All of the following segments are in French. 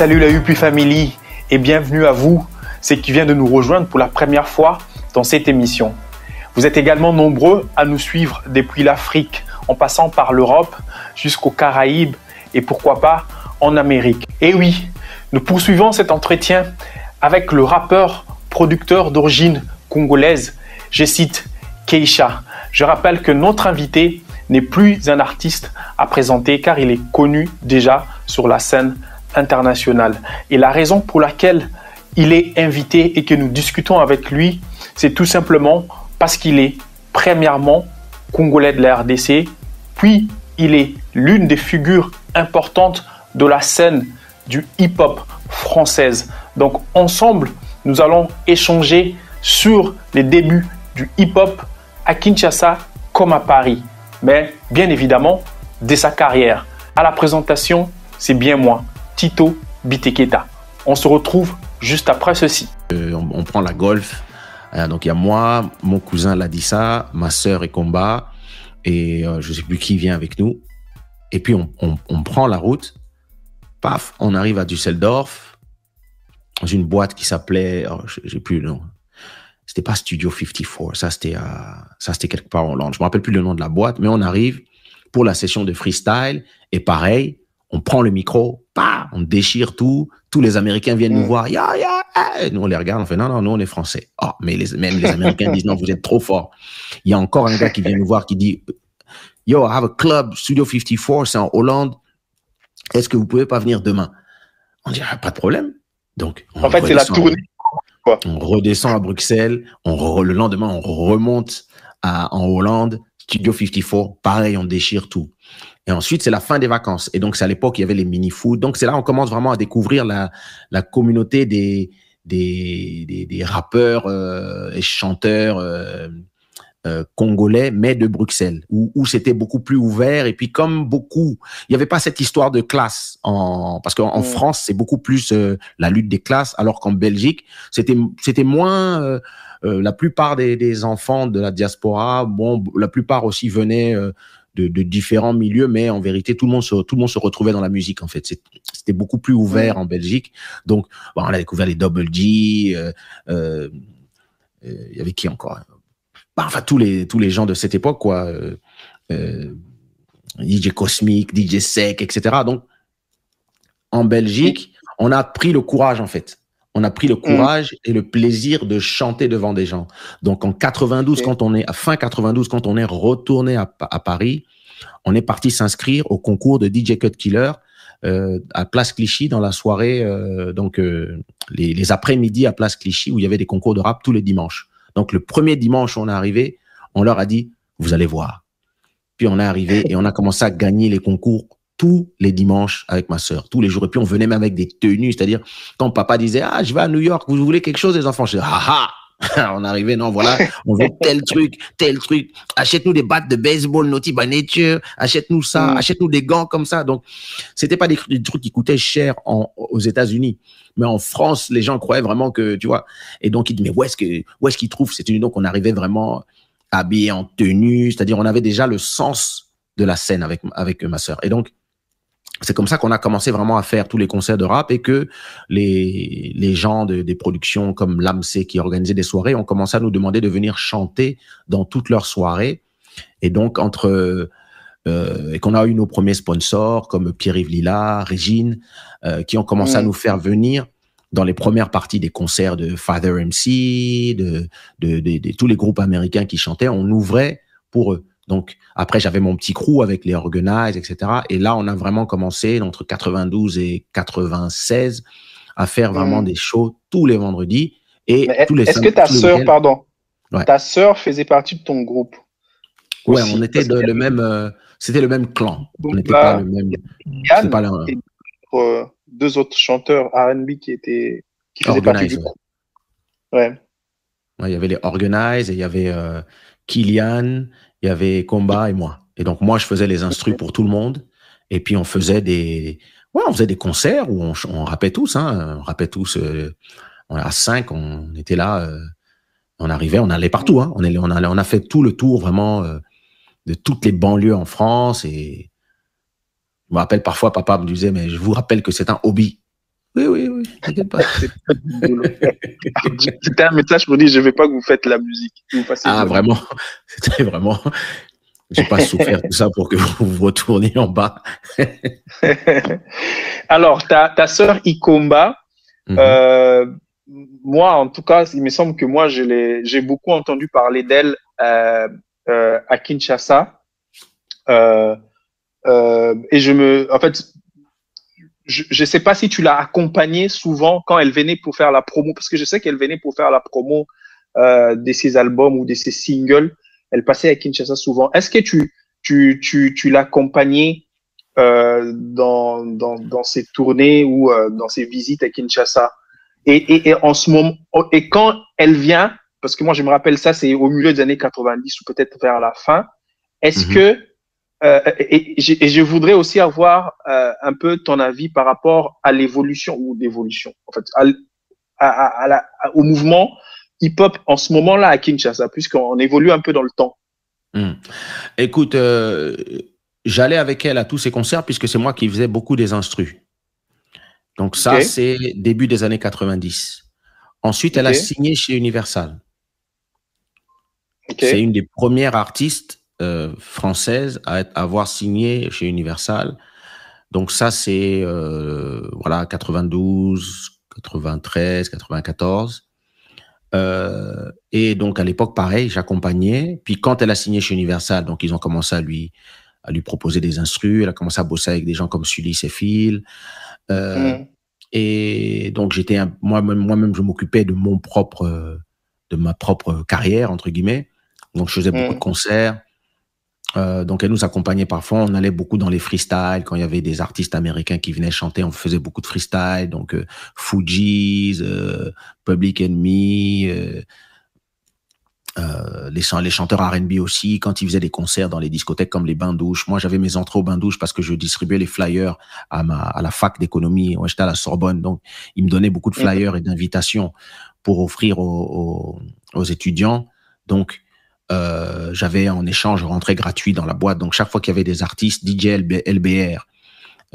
Salut la UPI Family et bienvenue à vous, ceux qui viennent de nous rejoindre pour la première fois dans cette émission. Vous êtes également nombreux à nous suivre depuis l'Afrique, en passant par l'Europe jusqu'aux Caraïbes et pourquoi pas en Amérique. Et oui, nous poursuivons cet entretien avec le rappeur producteur d'origine congolaise, je cite Keïcha. Je rappelle que notre invité n'est plus un artiste à présenter car il est connu déjà sur la scène internationale. Et la raison pour laquelle il est invité et que nous discutons avec lui, c'est tout simplement parce qu'il est premièrement congolais de la RDC, puis il est l'une des figures importantes de la scène du hip-hop française. Donc ensemble, nous allons échanger sur les débuts du hip-hop à Kinshasa comme à Paris, mais bien évidemment dès sa carrière. À la présentation, c'est bien moi, Tito Biteketa. On se retrouve juste après ceci. On prend la Golf. Donc il y a moi, mon cousin Ladissa, ma sœur Ekomba et je ne sais plus qui vient avec nous. Et puis on prend la route. Paf, on arrive à Düsseldorf dans une boîte qui s'appelait, j'ai plus le nom. C'était pas Studio 54, ça c'était quelque part en Hollande. Je me rappelle plus le nom de la boîte, mais on arrive pour la session de freestyle et pareil, on prend le micro, on déchire tout. Tous les Américains viennent nous voir. Et nous, on les regarde, on fait non, nous, on est français. Oh, mais même les Américains disent non, vous êtes trop forts. Il y a encore un gars qui vient nous voir qui dit Yo, I have a club, Studio 54, c'est en Hollande. Est-ce que vous pouvez pas venir demain? On dit pas de problème. Donc, en fait, c'est la tournée. On redescend à Bruxelles. Le lendemain, on remonte en Hollande, Studio 54. Pareil, on déchire tout. Et ensuite, c'est la fin des vacances. Et donc, c'est à l'époque, il y avait les mini-foot. Donc, c'est là on commence vraiment à découvrir la communauté des rappeurs et chanteurs congolais, mais de Bruxelles, où c'était beaucoup plus ouvert. Et puis, comme beaucoup, il n'y avait pas cette histoire de classe. Parce qu'en France, c'est beaucoup plus la lutte des classes, alors qu'en Belgique, c'était moins... la plupart des enfants de la diaspora, la plupart aussi venaient... de différents milieux, mais en vérité, tout le monde se retrouvait dans la musique, en fait. C'était beaucoup plus ouvert en Belgique. Donc, on a découvert les Double G, il y avait qui encore? Enfin, tous les gens de cette époque, quoi. DJ Cosmic, DJ Sec, etc. Donc, en Belgique, on a pris le courage, en fait. On a pris le courage et le plaisir de chanter devant des gens. Donc, en 92, fin 92, quand on est retourné à Paris, on est parti s'inscrire au concours de DJ Cut Killer à Place Clichy dans la soirée, les après-midi à Place Clichy où il y avait des concours de rap tous les dimanches. Donc, le premier dimanche où on est arrivé, on leur a dit, vous allez voir. Puis, on est arrivé et on a commencé à gagner les concours tous les dimanches avec ma sœur, tous les jours. Et puis, on venait même avec des tenues, c'est-à-dire, quand papa disait, je vais à New York, vous voulez quelque chose, les enfants? Je disais, on arrivait, non, voilà, on veut tel truc, achète-nous des battes de baseball Naughty by Nature, achète-nous ça, achète-nous des gants comme ça. Donc, c'était pas des trucs qui coûtaient cher aux États-Unis. Mais en France, les gens croyaient vraiment que, tu vois, et donc, ils disaient, mais où est-ce qu'ils trouvent ces tenues? Donc, on arrivait vraiment habillés en tenue, c'est-à-dire, on avait déjà le sens de la scène avec ma sœur. Et donc, c'est comme ça qu'on a commencé vraiment à faire tous les concerts de rap et que les gens des productions comme l'AMC qui organisaient des soirées ont commencé à nous demander de venir chanter dans toutes leurs soirées. Et donc, et qu'on a eu nos premiers sponsors comme Pierre-Yves Lila, Régine, qui ont commencé à nous faire venir dans les premières parties des concerts de Father MC, de tous les groupes américains qui chantaient. On ouvrait pour eux. Donc, après, j'avais mon petit crew avec les Organize, etc. Et là, on a vraiment commencé, entre 92 et 96, à faire vraiment des shows tous les vendredis. Est-ce que ta sœur, ta sœur faisait partie de ton groupe? Ouais, on était c'était le même clan. Donc, on n'était pas le même. Yann et deux autres chanteurs R&B qui faisaient partie du groupe. Ouais. Il y avait les Organize et il y avait Kylian, il y avait Comba et moi. Et donc, moi, je faisais les instrus pour tout le monde. Et puis, on faisait des concerts où on rappait tous. On rappait tous. À 5, on était là. On arrivait, on allait partout. On a fait tout le tour, vraiment, de toutes les banlieues en France. Et je me rappelle, parfois, papa me disait, mais je vous rappelle que c'est un hobby. Oui, t'inquiète pas. C'est pas du boulot. C'était un message pour dire, je ne veux pas que vous faites la musique, que vous fassiez Ah, votre vraiment, boulot. c'était vraiment. J'ai pas souffert tout ça pour que vous vous retourniez en bas. Alors, ta sœur Ikomba, Mhm, euh, moi, en tout cas, il me semble que moi, j'ai beaucoup entendu parler d'elle à Kinshasa. Euh, et en fait, je ne sais pas si tu l'as accompagnée souvent quand elle venait pour faire la promo, parce que je sais qu'elle venait pour faire la promo de ses albums ou de ses singles. Elle passait à Kinshasa souvent. Est-ce que tu l'accompagnais dans ses tournées ou dans ses visites à Kinshasa? Et en ce moment, et quand elle vient, parce que moi je me rappelle ça, c'est au milieu des années 90 ou peut-être vers la fin, est-ce mhm. que et je voudrais aussi avoir un peu ton avis par rapport à l'évolution ou d'évolution, en fait, au mouvement hip-hop en ce moment-là à Kinshasa, puisqu'on évolue un peu dans le temps. Écoute, j'allais avec elle à tous ses concerts puisque c'est moi qui faisais beaucoup des instrus. Donc Ok, ça, c'est début des années 90. Ensuite, elle ok, a signé chez Universal. ok. C'est une des premières artistes françaises à avoir signé chez Universal. Donc ça, c'est voilà 92, 93, 94. Et donc à l'époque, pareil, j'accompagnais. Puis quand elle a signé chez Universal, donc ils ont commencé à lui proposer des instrus. Elle a commencé à bosser avec des gens comme Sully et Phil. Euh, Hmm, et donc moi-même, je m'occupais de ma propre carrière entre guillemets. Donc je faisais beaucoup de hmm, concerts. Donc elle nous accompagnait parfois. On allait beaucoup dans les freestyles quand il y avait des artistes américains qui venaient chanter. On faisait beaucoup de freestyle. Donc Fugees, Public Enemy. Les chanteurs R&B aussi, quand ils faisaient des concerts dans les discothèques comme les bains douches. Moi, j'avais mes entrées aux bains douches parce que je distribuais les flyers à la fac d'économie. Moi, j'étais à la Sorbonne, donc ils me donnaient beaucoup de hmm, flyers et d'invitations pour offrir aux étudiants. Donc, j'avais en échange rentrée gratuit dans la boîte. Donc, chaque fois qu'il y avait des artistes, DJ LBR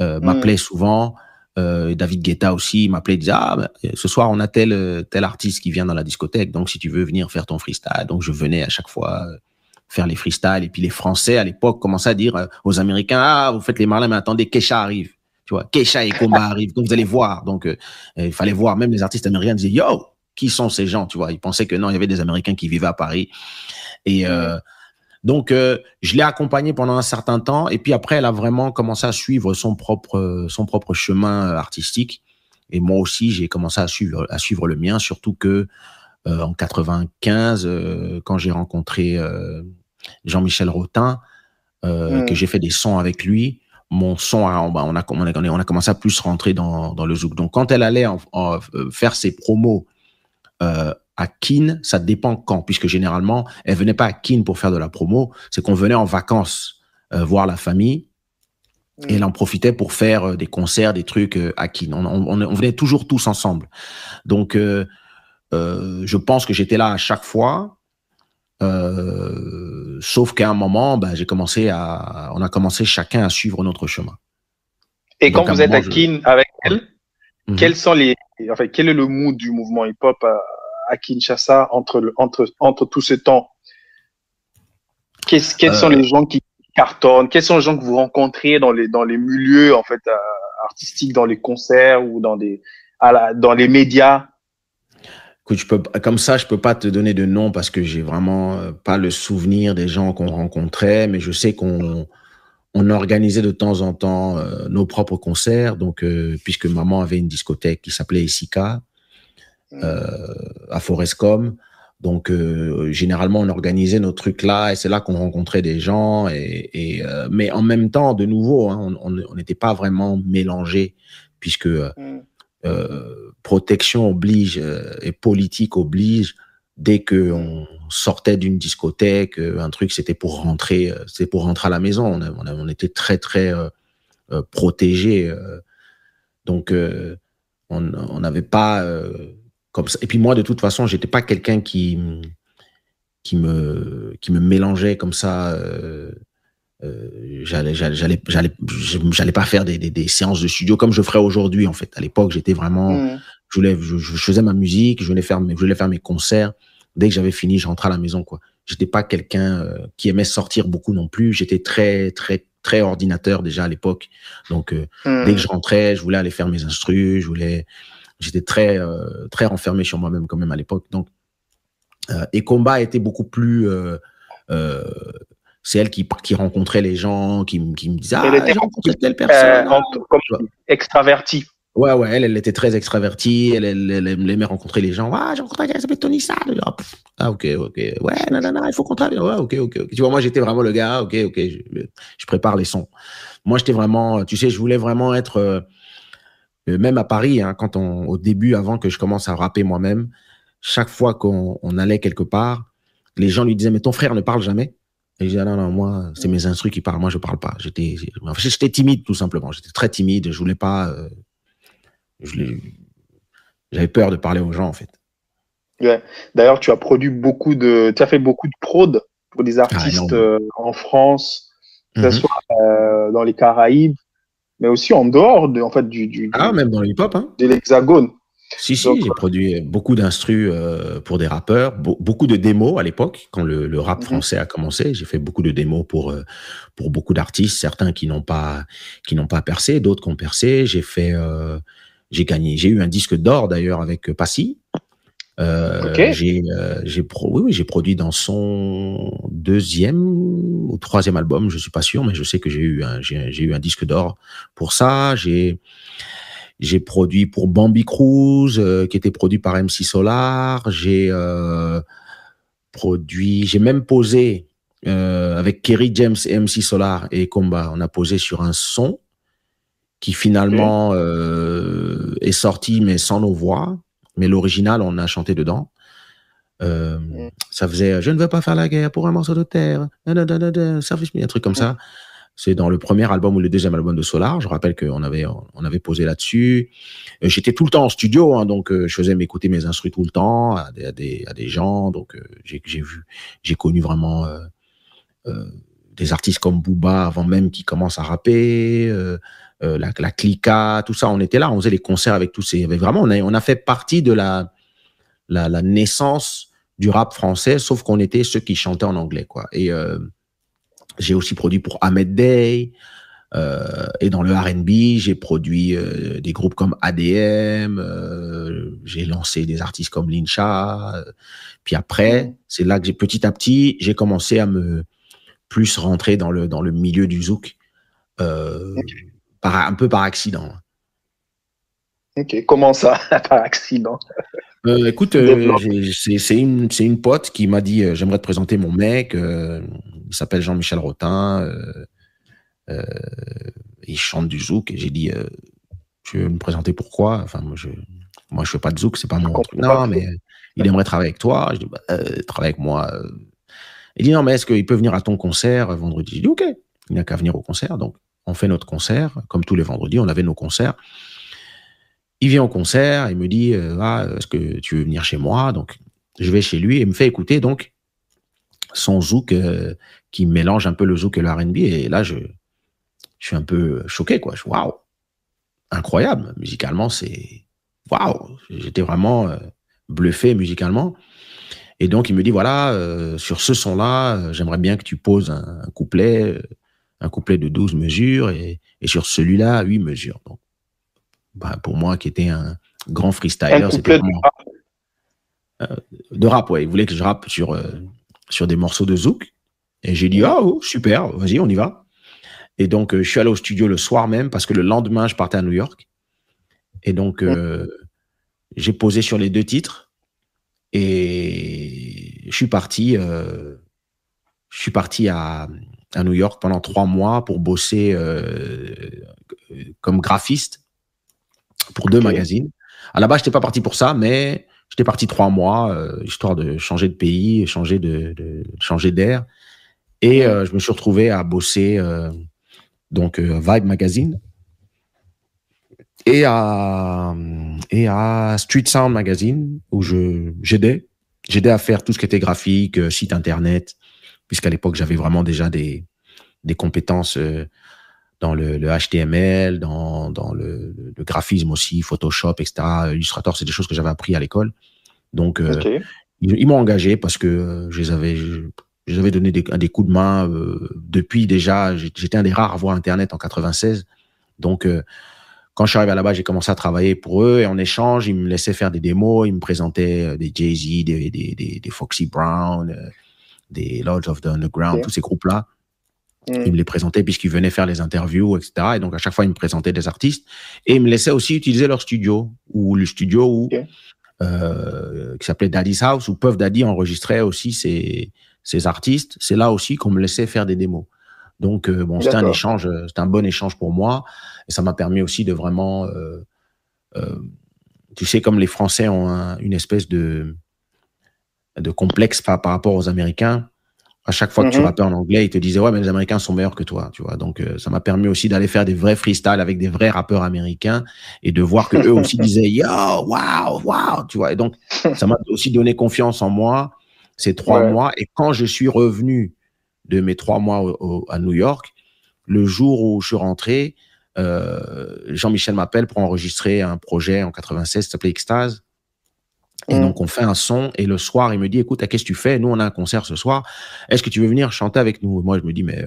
m'appelait hmm, souvent. David Guetta aussi, il m'appelait, il disait, ah, ben, ce soir, on a tel artiste qui vient dans la discothèque, donc si tu veux venir faire ton freestyle. Donc, je venais à chaque fois faire les freestyles. Et puis, les Français, à l'époque, commençaient à dire aux Américains, ah, vous faites les malins, mais attendez, Kesha arrive. Tu vois, Kesha et Komba arrivent, donc vous allez voir. Donc, il fallait voir, même les artistes américains disaient, yo, qui sont ces gens, tu vois. Ils pensaient que non, il y avait des Américains qui vivaient à Paris. Et hmm. donc, je l'ai accompagnée pendant un certain temps. Et puis après, elle a vraiment commencé à suivre son propre chemin artistique. Et moi aussi, j'ai commencé à suivre le mien, surtout que en 95, quand j'ai rencontré Jean-Michel Rotin, que Hmm. j'ai fait des sons avec lui, mon son, on a commencé à plus rentrer dans le zouk. Donc, quand elle allait faire ses promos à Keene, ça dépend quand, puisque généralement, elle venait pas à Keene pour faire de la promo, c'est qu'on venait en vacances voir la famille et elle Hmm. en profitait pour faire des concerts, des trucs à Keene. On venait toujours tous ensemble. Donc, je pense que j'étais là à chaque fois, sauf qu'à un moment, ben, on a commencé chacun à suivre notre chemin. Et quand Donc, à un vous êtes moment, à Kin avec ouais. elle, Mhm. enfin, quel est le mood du mouvement hip-hop à Kinshasa entre tout ce temps? Quels sont Euh, les gens qui cartonnent? Quels sont les gens que vous rencontrez dans les milieux, en fait, artistiques, dans les concerts ou dans les médias? Écoute, comme ça, je peux pas te donner de nom parce que j'ai vraiment pas le souvenir des gens qu'on rencontrait, mais je sais qu'on organisait de temps en temps nos propres concerts. Donc, puisque maman avait une discothèque qui s'appelait Essika Hmm, à Forescom, donc généralement on organisait nos trucs là et c'est là qu'on rencontrait des gens. Mais en même temps, de nouveau, hein, on n'était pas vraiment mélangés puisque hmm, protection oblige et politique oblige. Dès que hmm. on sortait d'une discothèque, un truc, c'était pour rentrer à la maison. On était très très protégés. Donc on n'avait pas comme ça. Et puis moi, de toute façon, j'étais pas quelqu'un qui me mélangeait comme ça j'allais pas faire des séances de studio comme je ferais aujourd'hui, en fait. À l'époque, j'étais vraiment, je faisais ma musique, je voulais faire mes concerts. Dès que j'avais fini, je rentrais à la maison, quoi. J'étais pas quelqu'un qui aimait sortir beaucoup non plus. J'étais très, très, très ordinateur déjà à l'époque. Donc, dès que je rentrais, je voulais aller faire mes instrus, j'étais très, très renfermé sur moi-même quand même à l'époque. Donc, et Combat était beaucoup plus, c'est elle qui rencontrait les gens, qui me disait, Elle était j'ai rencontré telle personne. comme extravertie. Ouais, elle était très extravertie, elle aimait rencontrer les gens. Ah, j'ai rencontré quelqu'un qui s'appelle Tony Sad. Ah, ok. Ouais, non, il faut qu'on travaille. Ouais, ok. Tu vois, moi, j'étais vraiment le gars, ok, je prépare les sons. Moi, j'étais vraiment, tu sais, je voulais vraiment être, même à Paris, hein, au début, avant que je commence à rapper moi-même, chaque fois qu'on allait quelque part, les gens lui disaient, mais ton frère ne parle jamais. Et je disais, non, moi, c'est mes instrus qui parlent, moi, je parle pas. J'étais timide, tout simplement. J'étais très timide, je voulais pas, j'avais peur de parler aux gens, en fait. Ouais. D'ailleurs, tu as fait beaucoup de prod pour des artistes en France, que ce soit dans les Caraïbes, mais aussi en dehors même dans le hip-hop, hein. De l'Hexagone. Si, j'ai produit beaucoup d'instrus pour des rappeurs, beaucoup de démos à l'époque, quand le rap français a commencé. J'ai fait beaucoup de démos pour beaucoup d'artistes, certains qui n'ont pas percé, d'autres qui ont percé. J'ai eu un disque d'or d'ailleurs avec Passy. J'ai produit dans son deuxième ou troisième album, je suis pas sûr, mais je sais que j'ai eu un disque d'or pour ça. J'ai produit pour Bambi Cruz, qui était produit par MC Solar. J'ai même posé avec Kerry James et MC Solar et Combat. On a posé sur un son qui finalement est sorti, mais sans nos voix. Mais l'original, on a chanté dedans. Ça faisait « Je ne veux pas faire la guerre pour un morceau de terre ». Un truc comme ça. C'est dans le premier album ou le deuxième album de Solar. Je rappelle qu'on avait posé là-dessus. J'étais tout le temps en studio, hein, donc je faisais m'écouter mes instruments tout le temps à des gens. Donc j'ai connu vraiment des artistes comme Booba avant même qu'ils commencent à rapper. La Clica, tout ça, on était là, on faisait les concerts avec tous ces. Vraiment, on a fait partie de la naissance du rap français, sauf qu'on était ceux qui chantaient en anglais, quoi. Et j'ai aussi produit pour Ahmed Day, et dans le R&B, j'ai produit des groupes comme ADM, j'ai lancé des artistes comme Lincha. Puis après, c'est là que petit à petit, j'ai commencé à me plus rentrer dans le milieu du zouk, un peu par accident. Ok, comment ça, par accident? Écoute, c'est une pote qui m'a dit j'aimerais te présenter mon mec. Il s'appelle Jean-Michel Rotin. Il chante du zouk. Et j'ai dit tu veux me présenter pourquoi? Enfin, moi, je fais pas de zouk, c'est pas mon truc. Non, mais il aimerait travailler avec toi. Je dis travaille avec moi. Il dit non, mais est-ce qu'il peut venir à ton concert vendredi? J'ai dit ok, il n'a qu'à venir au concert. Donc, on fait notre concert. Comme tous les vendredis, on avait nos concerts. Il vient au concert, il me dit est-ce que tu veux venir chez moi? Donc, je vais chez lui et il me fait écouter donc son zouk qui mélange un peu le zouk et le R&B. Et là, je suis un peu choqué, quoi. Waouh, incroyable. Musicalement, c'est waouh. J'étais vraiment bluffé musicalement. Et donc, il me dit voilà, sur ce son-là, j'aimerais bien que tu poses un couplet de 12 mesures et sur celui-là, 8 mesures. Donc, pour moi, qui était un grand freestyler, c'était vraiment de rap, ouais. Il voulait que je rappe sur des morceaux de zouk. Et j'ai dit, super, vas-y, on y va. Et donc, je suis allé au studio le soir même, parce que le lendemain, je partais à New York. Et donc, j'ai posé sur les 2 titres. Et je suis parti à New York pendant 3 mois pour bosser comme graphiste pour 2 magazines. À la base, je n'étais pas parti pour ça, mais j'étais parti 3 mois, histoire de changer de pays, changer d'air. Et je me suis retrouvé à bosser donc Vibe Magazine et à Street Sound Magazine, où j'aidais à faire tout ce qui était graphique, site internet, puisqu'à l'époque, j'avais vraiment déjà des des compétences dans le HTML, dans le graphisme aussi, Photoshop, etc. Illustrator, c'est des choses que j'avais appris à l'école. Donc, ils m'ont engagé parce que je les avais donné des coups de main depuis déjà. J'étais un des rares à avoir Internet en 96. Donc, quand je suis arrivé là-bas, j'ai commencé à travailler pour eux et en échange, ils me laissaient faire des démos. Ils me présentaient des Jay-Z, des Foxy Brown, des Lords of the Underground, tous ces groupes-là. Ils me les présentaient puisqu'ils venaient faire les interviews, etc. Et donc, à chaque fois, ils me présentaient des artistes et ils me laissaient aussi utiliser leur studio ou le studio qui s'appelait Daddy's House où Puff Daddy enregistrait aussi ses artistes. C'est là aussi qu'on me laissait faire des démos. Donc, bon, c'était un échange, c'était un bon échange pour moi. Et ça m'a permis aussi de vraiment, tu sais, comme les Français ont une espèce de complexe par rapport aux Américains. À chaque fois que tu rappais en anglais, ils te disaient, ouais, mais les Américains sont meilleurs que toi, tu vois. Donc, ça m'a permis aussi d'aller faire des vrais freestyles avec des vrais rappeurs américains et de voir que eux aussi disaient, yo, wow, tu vois. Et donc, ça m'a aussi donné confiance en moi ces 3 mois. Et quand je suis revenu de mes 3 mois à New York, le jour où je suis rentré, Jean-Michel m'appelle pour enregistrer un projet en 96 qui s'appelait Extase. Et donc, on fait un son et le soir, il me dit, écoute, qu'est-ce que tu fais? Nous, on a un concert ce soir. Est-ce que tu veux venir chanter avec nous? Et moi, je me dis, mais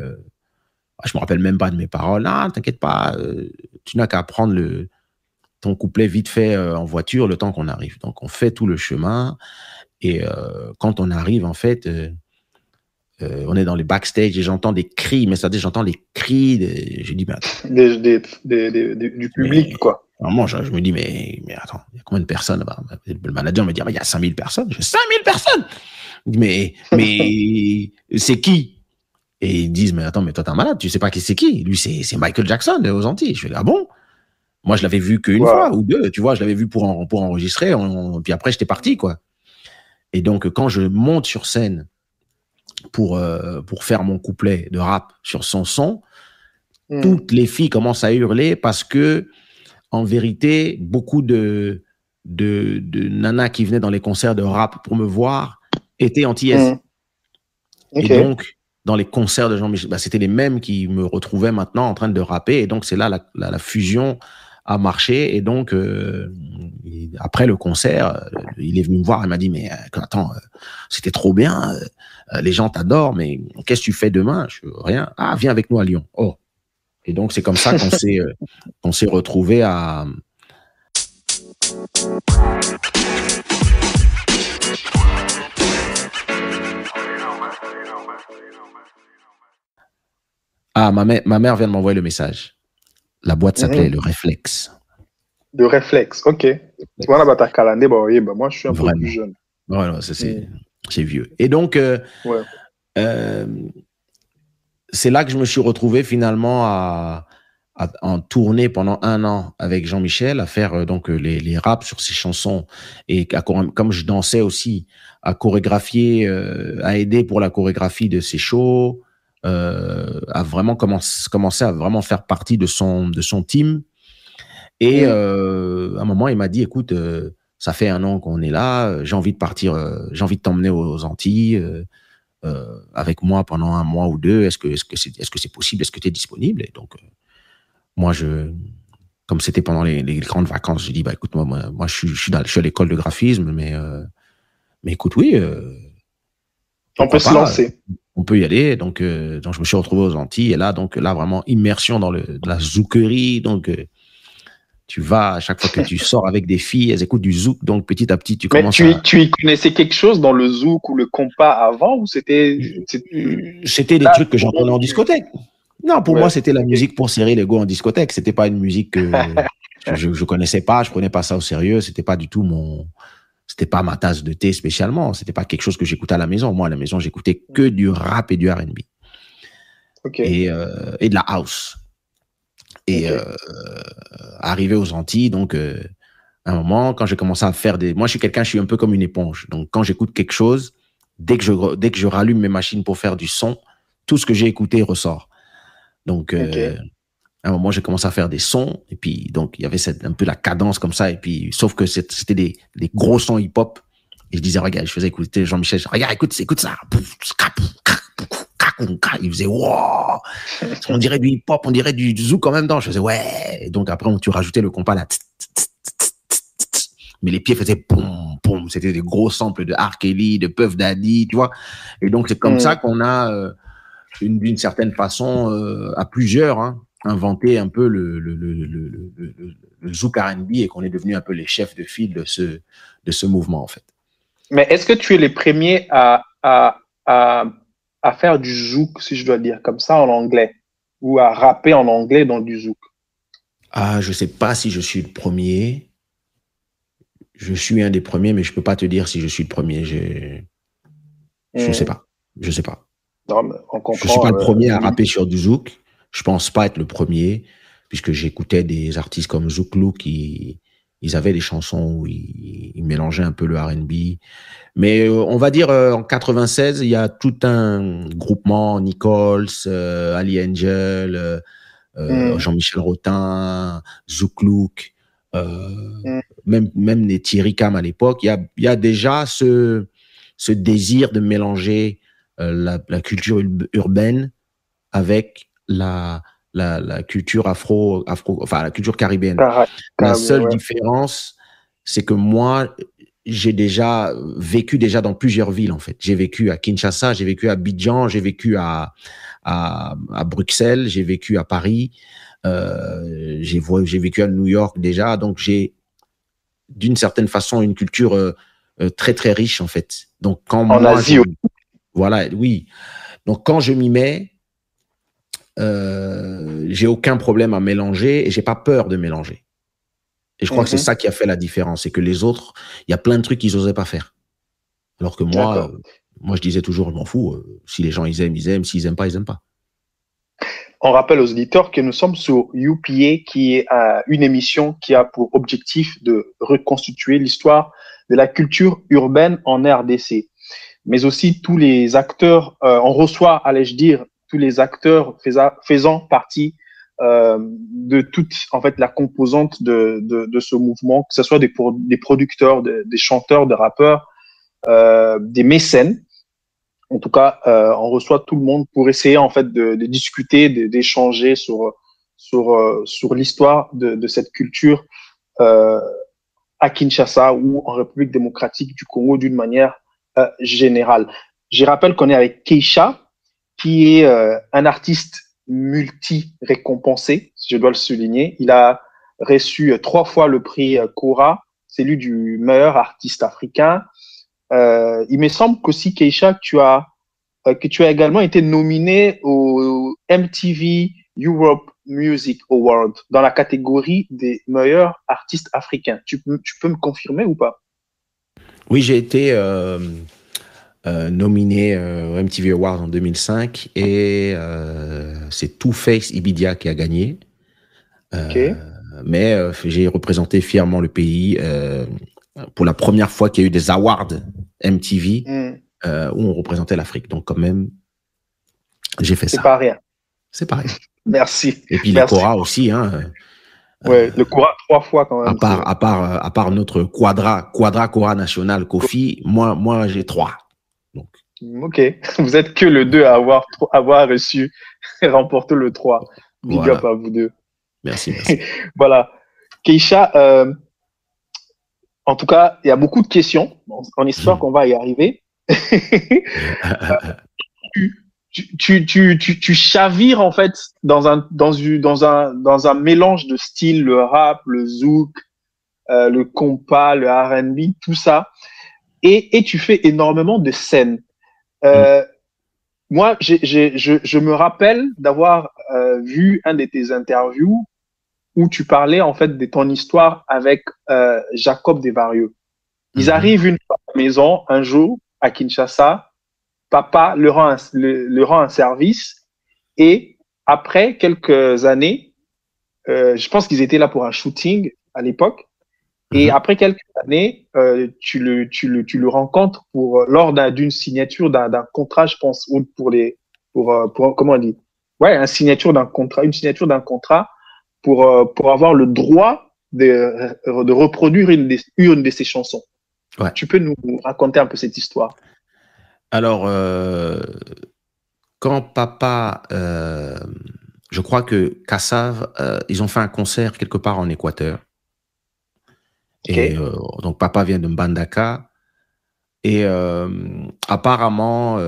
je me rappelle même pas de mes paroles. Non, t'inquiète pas, tu n'as qu'à prendre ton couplet vite fait en voiture le temps qu'on arrive. Donc, on fait tout le chemin. Et quand on arrive, en fait, on est dans les backstage et j'entends des cris, mais c'est-à-dire j'entends les cris. Je dis, mais attends. Du public, quoi. Vraiment, je me dis, mais attends, il y a combien de personnes? Le manager me dit, il y a 5000 personnes. J'ai 5000 personnes! Mais c'est qui? Et ils disent, mais attends, mais toi, t'es un malade, tu sais pas qui c'est qui? Lui, c'est Michael Jackson aux Antilles. Je fais, ah bon? Moi, je l'avais vu qu'une fois ou deux, tu vois, je l'avais vu pour enregistrer, puis après, j'étais parti, quoi. Et donc, quand je monte sur scène pour faire mon couplet de rap sur son son, toutes les filles commencent à hurler parce que, en vérité, beaucoup de nanas qui venaient dans les concerts de rap pour me voir étaient antillaises. Et donc, dans les concerts de Jean-Michel, c'était les mêmes qui me retrouvaient maintenant en train de rapper. Et donc, c'est là la fusion a marché. Et donc, après le concert, il est venu me voir. Il m'a dit, mais attends, c'était trop bien. Les gens t'adorent, mais qu'est-ce que tu fais demain? Je dis, rien. Ah, viens avec nous à Lyon. Oh. Et donc, c'est comme ça qu'on s'est retrouvés à... Ah, ma mère vient de m'envoyer le message. La boîte s'appelait Le Réflexe. Le Réflexe, ok. Voilà, moi, je suis un peu plus jeune. Voilà, c'est vieux. Et donc, c'est là que je me suis retrouvé finalement en tournée pendant 1 an avec Jean-Michel, à faire donc les raps sur ses chansons et comme je dansais aussi, à chorégraphier, à aider pour la chorégraphie de ses shows, à vraiment commencer à vraiment faire partie de son team. Et à un moment, il m'a dit, écoute, ça fait 1 an qu'on est là, j'ai envie de partir, j'ai envie de t'emmener aux Antilles avec moi pendant 1 mois ou 2. Est-ce que c'est possible? Est-ce que tu es disponible? Et donc, moi, comme c'était pendant les grandes vacances, j'ai dit, bah, écoute, moi je suis à l'école de graphisme, mais écoute, oui. On peut se lancer. On peut y aller. Donc, je me suis retrouvé aux Antilles. Et là, vraiment, immersion dans de la zoukerie. Donc, tu vas, à chaque fois que tu sors avec des filles, elles écoutent du zouk. Donc, petit à petit, tu commences tu y connaissais quelque chose dans le zouk ou le compas avant ou c'était des trucs que j'entendais en discothèque. Non, pour moi, c'était la musique pour serrer les go en discothèque. C'était pas une musique que je connaissais pas. Je prenais pas ça au sérieux. C'était pas du tout c'était pas ma tasse de thé spécialement. C'était pas quelque chose que j'écoutais à la maison. Moi, à la maison, j'écoutais que du rap et du R&B. Et de la house. Et arrivé aux Antilles, donc, à un moment, quand j'ai commencé à faire moi, je suis un peu comme une éponge. Donc, quand j'écoute quelque chose, dès que je rallume mes machines pour faire du son, tout ce que j'ai écouté ressort. Donc, à un moment, j'ai commencé à faire des sons. Et puis, donc, il y avait un peu la cadence comme ça. Et puis, sauf que c'était des gros sons hip-hop. Et je disais, regarde, je faisais écouter Jean-Michel. Regarde, écoute ça. il faisait wow, on dirait du hip-hop, on dirait du zouk en même temps. Je faisais ouais. Et donc après, tu rajoutais le compas là. Mais les pieds faisaient boum, boum. C'était des gros samples de R. Kelly, de Puff Daddy, tu vois. Et donc, c'est comme ça qu'on a, d'une certaine façon, à plusieurs, hein, inventé un peu le zouk R&B et qu'on est devenu un peu les chefs de file de ce mouvement, en fait. Mais est-ce que tu es les premiers à faire du zouk, si je dois dire comme ça, en anglais, ou à rapper en anglais dans du zouk? Ah, je sais pas si je suis le premier. Je suis un des premiers, mais je peux pas te dire si je suis le premier. Je sais pas. Je sais pas. Non, mais on comprend. Je suis pas le premier à rapper sur du zouk. Je pense pas être le premier, puisque j'écoutais des artistes comme Zouklou qui ils avaient des chansons où ils mélangeaient un peu le R&B. Mais on va dire en 96, il y a tout un groupement, Nichols, Ali Angel, Jean-Michel Rotin, Zouklouk, même les Thierry Cam à l'époque. Il y a déjà ce désir de mélanger la culture urbaine avec la culture enfin la culture caribéenne. La seule différence, c'est que moi, j'ai déjà vécu dans plusieurs villes, en fait. J'ai vécu à Kinshasa, j'ai vécu à Abidjan, j'ai vécu à Bruxelles, j'ai vécu à Paris, j'ai vécu à New York déjà. Donc, j'ai, d'une certaine façon, une culture très, très riche, en fait. Donc, quand en Asie, voilà, oui. Donc, quand je m'y mets, j'ai aucun problème à mélanger et j'ai pas peur de mélanger. Et je crois que c'est ça qui a fait la différence. C'est que les autres, il y a plein de trucs qu'ils n'osaient pas faire. Alors que moi, je disais toujours, je m'en fous. Si les gens, ils aiment, ils aiment. S'ils n'aiment pas, ils n'aiment pas. On rappelle aux auditeurs que nous sommes sur UPA, qui est une émission qui a pour objectif de reconstituer l'histoire de la culture urbaine en RDC. Mais aussi tous les acteurs, on reçoit, allais-je dire, tous les acteurs faisant partie de toute en fait la composante de ce mouvement, que ce soit des producteurs, des chanteurs, des rappeurs, des mécènes. En tout cas, on reçoit tout le monde pour essayer en fait de discuter, d'échanger sur l'histoire de cette culture à Kinshasa ou en République démocratique du Congo d'une manière générale. Je rappelle qu'on est avec Keisha, qui est un artiste multi-récompensé, si je dois le souligner. Il a reçu 3 fois le prix Cora, celui du meilleur artiste africain. Il me semble qu'aussi, Keisha, que tu as également été nominé au MTV Europe Music Award dans la catégorie des meilleurs artistes africains. Tu peux me confirmer ou pas? Oui, j'ai été nominé au MTV Awards en 2005 et c'est Two Face Ibidia qui a gagné. Mais j'ai représenté fièrement le pays pour la première fois qu'il y a eu des awards MTV où on représentait l'Afrique. Donc quand même, j'ai fait ça. C'est pas rien. C'est pas rien. Merci. Et puis les Cora aussi, hein. Ouais, le Cora 3 fois quand même. À part notre Quadra Cora national Kofi, moi j'ai 3. Donc. Ok, vous êtes que le 2 à avoir reçu et remporté le 3. Big up à vous deux. Merci. Voilà. Keisha, en tout cas, il y a beaucoup de questions. On espère qu'on va y arriver. Tu chavires en fait dans un mélange de styles, le rap, le zouk, le compas, le R&B, tout ça, et tu fais énormément de scènes. Moi, je me rappelle d'avoir vu un de tes interviews où tu parlais en fait de ton histoire avec Jacob Desvarieux. Ils arrivent une fois à la maison un jour à Kinshasa. Papa leur rend un service et après quelques années, je pense qu'ils étaient là pour un shooting à l'époque. Et après quelques années, tu le rencontres lors d'une signature d'un contrat, je pense, ou pour comment on dit? Ouais, une signature d'un contrat pour avoir le droit de reproduire une de ses chansons. Ouais. Tu peux nous raconter un peu cette histoire? Alors, quand papa, je crois que Kassav, ils ont fait un concert quelque part en Équateur. Okay. Et donc, papa vient de Mbandaka. Et apparemment,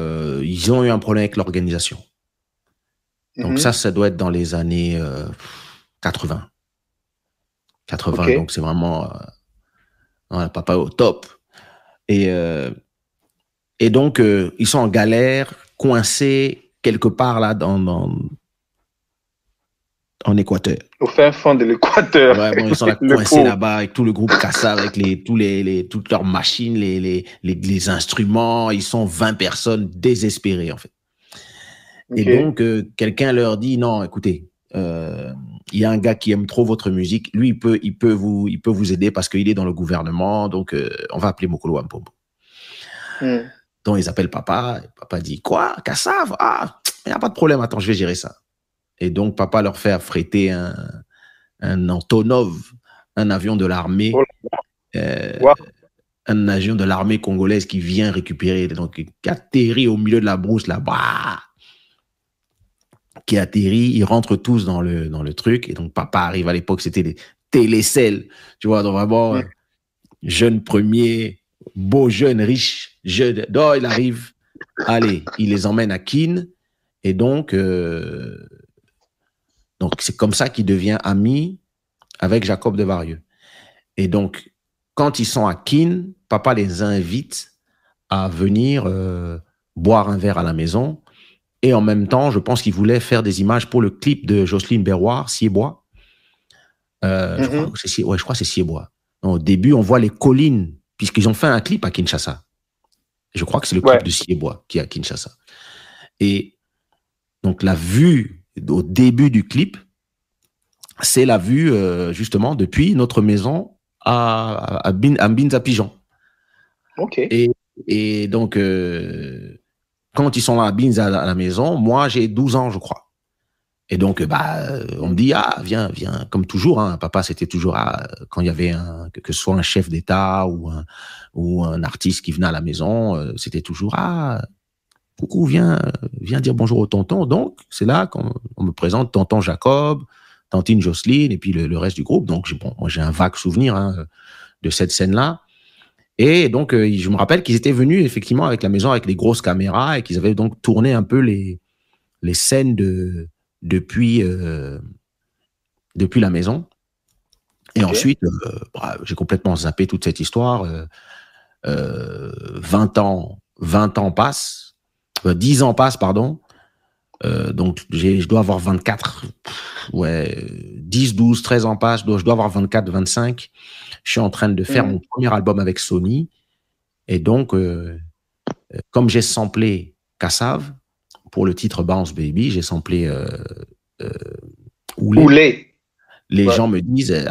ils ont eu un problème avec l'organisation. Donc, ça doit être dans les années 80. 80, Okay. donc c'est vraiment papa au top. Et donc, ils sont en galère, coincés quelque part là en Équateur. Au fin fond de l'Équateur. Ouais, bon, ils sont là coincés là-bas avec tout le groupe Kassav, avec toutes leurs machines, les instruments. Ils sont 20 personnes désespérées, en fait. Okay. Et donc, quelqu'un leur dit, non, écoutez, il y a un gars qui aime trop votre musique. Lui, il peut vous aider parce qu'il est dans le gouvernement. Donc, on va appeler Mokolo Wampombo. Donc, ils appellent papa. Papa dit, quoi, Kassav? Ah, il n'y a pas de problème. Attends, je vais gérer ça. Et donc, papa leur fait affréter un Antonov, un avion de l'armée, un avion de l'armée congolaise qui vient récupérer, donc qui atterrit au milieu de la brousse là-bas, qui atterrit, ils rentrent tous dans le truc, et donc papa arrive. À l'époque, c'était des télécelles, tu vois, donc vraiment jeune premier, beau jeune, riche, jeune, donc il arrive, allez, il les emmène à Kin, et donc c'est comme ça qu'il devient ami avec Jacob de Varieux. Et donc, quand ils sont à Kin, papa les invite à venir boire un verre à la maison. Et en même temps, je pense qu'il voulait faire des images pour le clip de Jocelyne Berroir, Siebois. Je crois que c'est Siebois. Au début, on voit les collines, puisqu'ils ont fait un clip à Kinshasa. Je crois que c'est le clip de Siebois qui est à Kinshasa. Et donc, la vue au début du clip, c'est la vue, justement, depuis notre maison à Mbinza Pigeon. OK. Et donc, quand ils sont à Mbinza à la maison, moi, j'ai 12 ans, je crois. Et donc, on me dit, ah, viens, comme toujours, hein, papa, c'était toujours, quand il y avait que ce soit un chef d'État ou un artiste qui venait à la maison, c'était toujours, coucou, viens dire bonjour au tonton. Donc, c'est là qu'on me présente tonton Jacob, tantine Jocelyne, et puis le reste du groupe. Donc, moi, j'ai un vague souvenir de cette scène-là. Et donc, je me rappelle qu'ils étaient venus, effectivement, avec la maison, avec les grosses caméras, et qu'ils avaient donc tourné un peu les scènes depuis la maison. Et ensuite, j'ai complètement zappé toute cette histoire. 20 ans passent. 10 ans passent, pardon. Donc, je dois avoir 24, 10, 12, 13 ans passent, je dois avoir 24, 25. Je suis en train de faire mon premier album avec Sony. Et donc, comme j'ai samplé Kassav pour le titre Bounce Baby, j'ai samplé Oulé. Les gens me disent,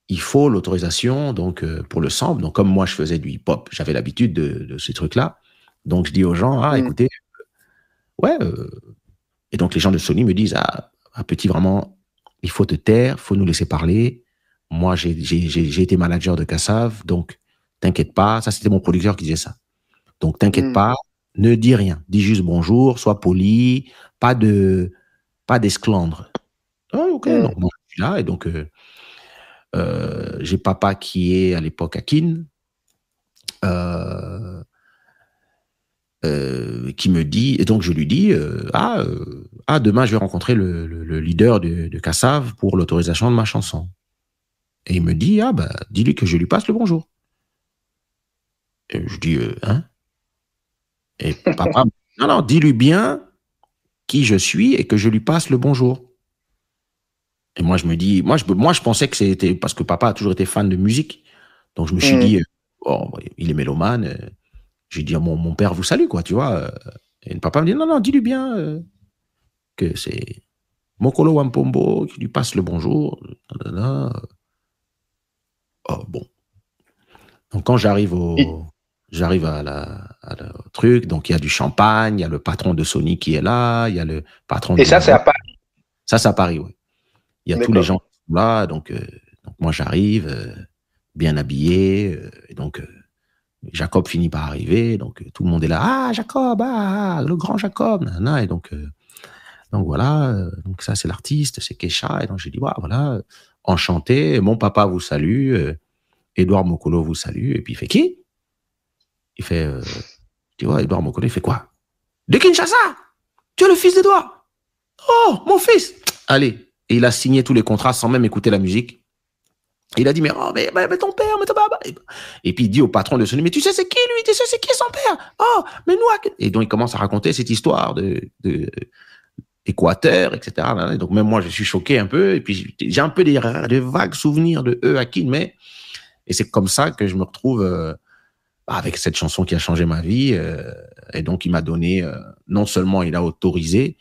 il faut l'autorisation donc pour le sample. Donc, comme moi, je faisais du hip-hop, j'avais l'habitude de ces trucs-là. Donc, je dis aux gens, écoutez, et donc les gens de Sony me disent, petit, vraiment, il faut te taire, il faut nous laisser parler. Moi, j'ai été manager de Kassav, donc t'inquiète pas. Ça, c'était mon producteur qui disait ça. Donc, t'inquiète pas, ne dis rien. Dis juste bonjour, sois poli, pas d'esclandre. Ok, donc moi, je suis là, et donc j'ai papa qui est à l'époque à Kin, qui me dit, et donc je lui dis, demain je vais rencontrer le leader de Kassav pour l'autorisation de ma chanson. Et il me dit, dis-lui que je lui passe le bonjour. Et je dis, hein? Et papa, non, dis-lui bien qui je suis et que je lui passe le bonjour. Et moi je me dis, moi je pensais que c'était parce que papa a toujours été fan de musique. Donc je me suis dit, il est mélomane. J'ai dit, mon père vous salue, quoi, tu vois. Et le papa me dit, non, dis-lui bien que c'est Mokolo Wampombo qui lui passe le bonjour. Oh, bon. Donc, quand j'arrive au truc, donc il y a du champagne, il y a le patron de Sony qui est là, il y a le patron Et ça, c'est à Paris? Ça, c'est à Paris, oui. Il y a tous les gens qui sont là, donc moi, j'arrive bien habillé, et donc Jacob finit par arriver, donc tout le monde est là. Ah, Jacob, le grand Jacob. Et donc voilà, donc ça c'est l'artiste, c'est Kesha. Et donc j'ai dit, voilà, enchanté, mon papa vous salue, Edouard Mokolo vous salue. Et puis il fait qui? Il fait, tu vois, Edouard Mokolo, il fait quoi? De Kinshasa? Tu es le fils d'Edouard? Oh, mon fils! Allez. Et il a signé tous les contrats sans même écouter la musique. Il a dit, mais ton père, mais ton papa. Et puis il dit au patron de Sony, mais tu sais c'est qui lui? Tu sais c'est qui son père? Oh, mais nous. Et donc il commence à raconter cette histoire de Équateur, etc. Et donc même moi je suis choqué un peu. Et puis j'ai un peu des vagues souvenirs de Hakim, mais et c'est comme ça que je me retrouve avec cette chanson qui a changé ma vie. Et donc il m'a donné, non seulement il a autorisé,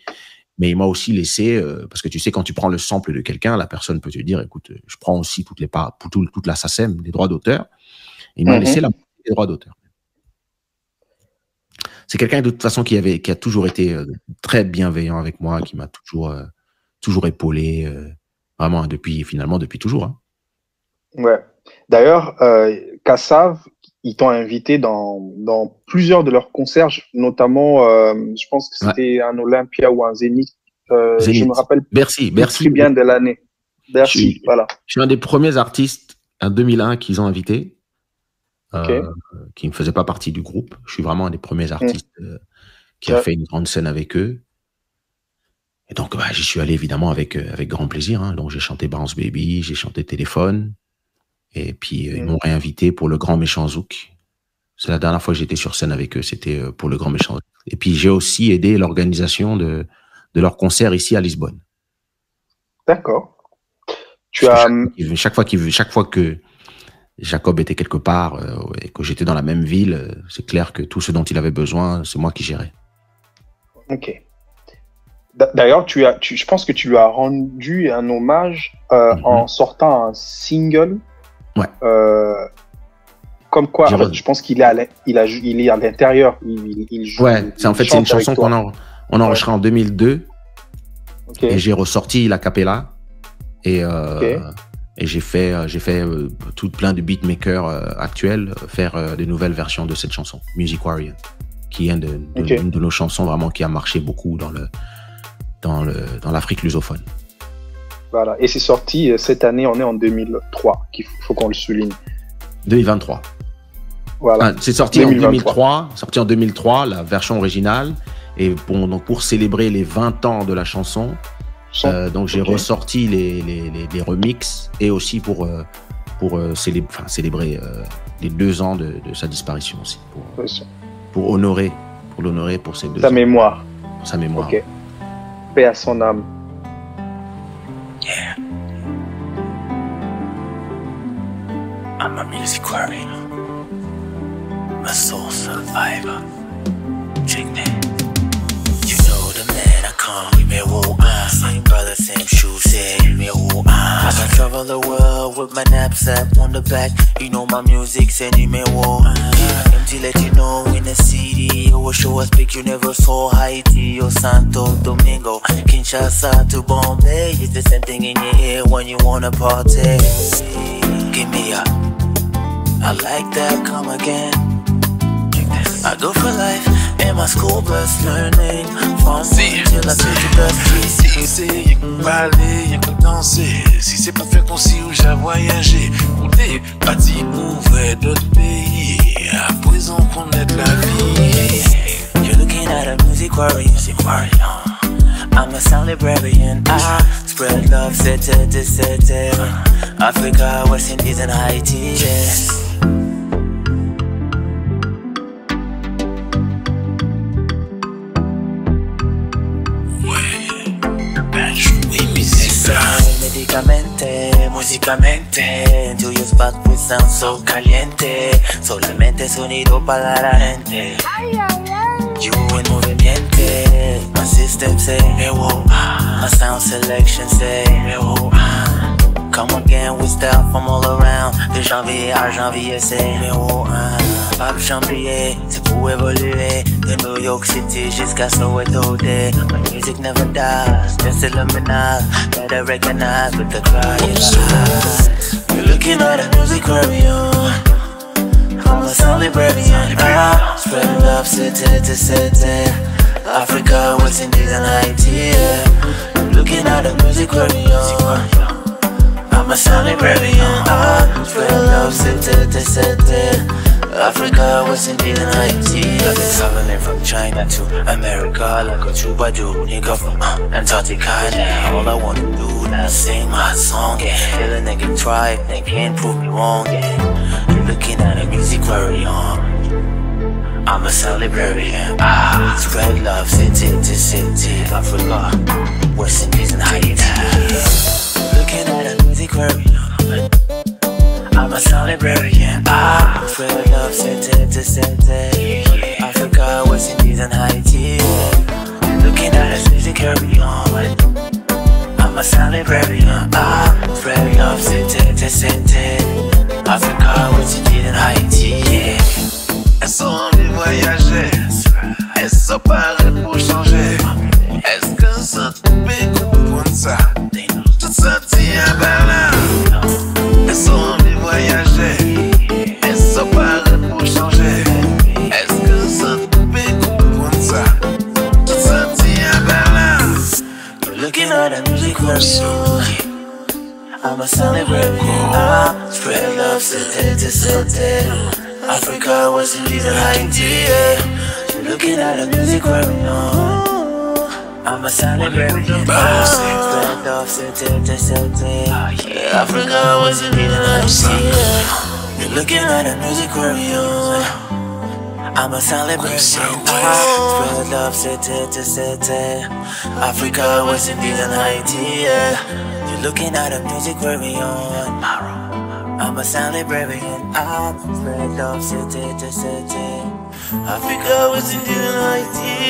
mais il m'a aussi laissé, parce que tu sais, quand tu prends le sample de quelqu'un, la personne peut te dire, écoute, je prends aussi toute la SACEM, les droits d'auteur. Il m'a laissé la moitié des droits d'auteur. C'est quelqu'un de toute façon qui a toujours été très bienveillant avec moi, qui m'a toujours épaulé, vraiment depuis toujours. Hein. Ouais. D'ailleurs, Kassav, ils t'ont invité dans plusieurs de leurs concerts, notamment, je pense que c'était un Olympia ou un Zénith. Je me rappelle Bercy très bien de l'année. Bercy, voilà. Je suis un des premiers artistes en 2001 qu'ils ont invité, qui ne faisait pas partie du groupe. Je suis vraiment un des premiers artistes qui a fait une grande scène avec eux. Et donc, j'y suis allé évidemment avec grand plaisir. Hein. Donc, j'ai chanté Bounce Baby, j'ai chanté Téléphone. Et puis, ils m'ont réinvité pour le Grand Méchant Zouk. C'est la dernière fois que j'étais sur scène avec eux, c'était pour le Grand Méchant Zouk. Et puis, j'ai aussi aidé l'organisation de leur concert ici à Lisbonne. D'accord. Chaque fois que Jacob était quelque part et que j'étais dans la même ville, c'est clair que tout ce dont il avait besoin, c'est moi qui gérais. Ok. D'ailleurs, je pense que tu lui as rendu un hommage en sortant un single. Ouais. Comme quoi, je pense qu'il est à l'intérieur. Il joue. Ouais, c'est une chanson qu'on a enregistrée en 2002. Okay. Et j'ai ressorti la cappella. Et j'ai fait tout plein de beatmakers actuels faire des nouvelles versions de cette chanson, Music Warrior, qui est une de nos chansons vraiment qui a marché beaucoup dans l'Afrique lusophone. Voilà, et c'est sorti cette année, on est en 2003, qu'il faut qu'on le souligne. 2023. Voilà. C'est sorti en 2003, la version originale. Et pour célébrer les 20 ans de la chanson, donc j'ai ressorti les remixes et aussi pour célébrer les 2 ans de sa disparition aussi. Pour l'honorer pour ces 2 ans. Sa mémoire. Pour sa mémoire. Ok. Paix à son âme. Yeah. I'm a music warrior. I'm a soul survivor. Check that. You know the man I come, we may walk. Same brother, same shoes, same me walk. I can travel the world with my knapsack on the back. You know my music, send me walk. Empty let you know in the city. You will show us pic you never saw. Haiti or Santo Domingo, Kinshasa to Bombay. It's the same thing in your ear when you wanna party. Give me up. I like that, come again. I go for life in my school bus learning from till I take the bus. Si c'est y'a qu'on parler, y'a qu'on danser. Si c'est pas faire qu'on si ou j'ai voyagé. Ou des partis ouverts d'autres pays. À présent qu'on aide la vie. You're looking at a music warrior. I'm a sound librarian. I spread love, city to city. Africa, West Indies and Haiti, yeah. Musicamente, to your spot we sound so caliente. Solamente sonido para la gente. You en movimiento. My system say, me whoa. My sound selection say, me whoa. Come again with style from all around. De janvier à janvier, c'est me whoa. Pas janvier, c'est pour évoluer. De New York City jusqu'à Soweto Day. My music never dies, just illuminate. Better recognize with the cry in the eyes. You're looking at a music warrior. I'm a celebrarian. I spread love city to city. Africa, West Indies and Haiti. Looking at the music where we are. I'm a celebrarian. I spread love city to city. Africa, West Indies and Haiti. I've been traveling from China to America like a troubadour, nigga from Antarctica. Now all I wanna do is sing my song, yeah. Feel a nigga try, they can't prove me wrong, yeah. You're looking at a music warrior. I'm a celebrarian. I spread love city to city. Africa, West Indies and Haiti. Looking at a music warrior. I'm a celebrarian. I spread love city to city. Africa, West Indies and Haiti. Looking at this music carry on. I'm a celebrarian. I spread love city to city. Africa, West Indies and Haiti. Elles sont envie de voyager. Elles sont parées pour changer. Est-ce que ça te pique pour ça? Tout ça tient par là. Elles sont envie de voyager. Elles sont parées pour changer. Est-ce que ça te pique pour ça? Tout ça tient par là. Looking at the music video. I'm a celebrarian. I spread love city to city. Africa, West Indies and Haiti. You're looking at the music video. I'm a celebrarian. I spread love city to city. Africa, West Indies and Haiti. You're looking at the music video. I'm a celebrarian. I spread love city to city. Africa, West Indies and Haiti. You're looking at the music video. I'm a celebrarian. I spread love city to city. Africa, West Indies and Haiti.